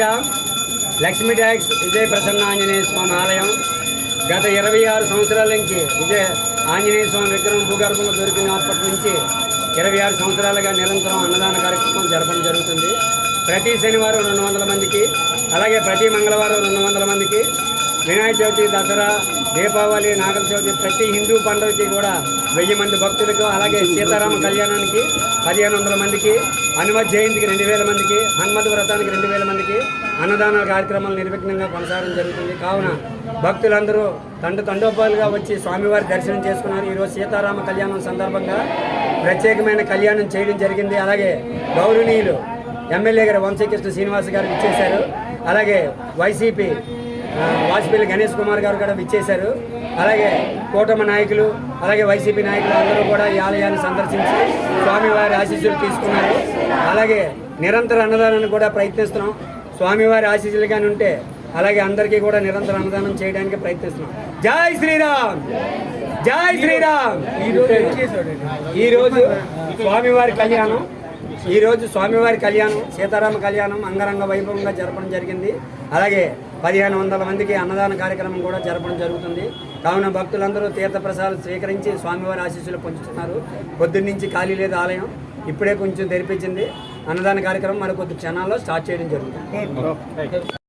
Sriram. Lakshmi tax విజయ ప్రసన్న ఆంజనేయ స్వామి ఆలయం గత 26 సంవత్సరాల నుంచి విజయ ఆంజనేయ స్వామి విగ్రహం భూగర్భంలో దొరికినప్పటి నుంచి 26 సంవత్సరాలుగా నిరంతరం అన్నదాన కార్యక్రమం జరపడం జరుగుతుంది. ప్రతి శనివారం 200 మందికి, అలాగే ప్రతి మంగళవారం 200 మందికి, వినాయక చవితి, దసరా, దీపావళి, నాగల చవితి ప్రతి హిందూ పండుగకి కూడా 1000 మంది భక్తులకు, అలాగే సీతారామ కళ్యాణానికి 1500 మందికి, హనుమత్ జయంతికి 2000 మందికి, హనుమత్ వ్రతానికి 2000 మందికి అన్నదాన కార్యక్రమాలు నిర్విఘ్నంగా కొనసాగడం జరుగుతుంది. కావున భక్తులందరూ తండోపాలుగా వచ్చి స్వామివారి దర్శనం చేసుకున్నారు. ఈరోజు సీతారామ కళ్యాణం సందర్భంగా ప్రత్యేకమైన కళ్యాణం చేయడం జరిగింది. అలాగే గౌరవనీయులు ఎమ్మెల్యే గారు వంశీకృష్ణ శ్రీనివాస్ గారు విచ్చేశారు. అలాగే వైసీపీ వాజ్పేయి గణేష్ కుమార్ గారు కూడా విచ్చేశారు. అలాగే కూటమి నాయకులు, అలాగే వైసీపీ నాయకులు అందరూ కూడా ఈ ఆలయాన్ని సందర్శించి స్వామివారి ఆశీస్సులు తీసుకున్నారు. అలాగే నిరంతర అన్నదానాన్ని కూడా ప్రయత్నిస్తున్నాం. స్వామివారి ఆశీస్సులు కానీ ఉంటే అలాగే అందరికీ కూడా నిరంతర అన్నదానం చేయడానికి ప్రయత్నిస్తున్నాం. జై శ్రీరామ్, జై శ్రీరామ్. ఈరోజు స్వామివారి కళ్యాణం సీతారామ కళ్యాణం అంగరంగ వైభవంగా జరపడం జరిగింది. అలాగే 1500 మందికి అన్నదాన కార్యక్రమం కూడా జరపడం జరుగుతుంది. కావున భక్తులందరూ తీర్థప్రసాదాలు స్వీకరించి స్వామివారి ఆశీస్సులు పొందుతున్నారు. పొద్దున్నుంచి ఖాళీ లేదు ఆలయం, ఇప్పుడే కొంచెం తెరిపించింది. అన్నదాన కార్యక్రమం మరి కొద్ది క్షణాల్లో స్టార్ట్ చేయడం జరుగుతుంది.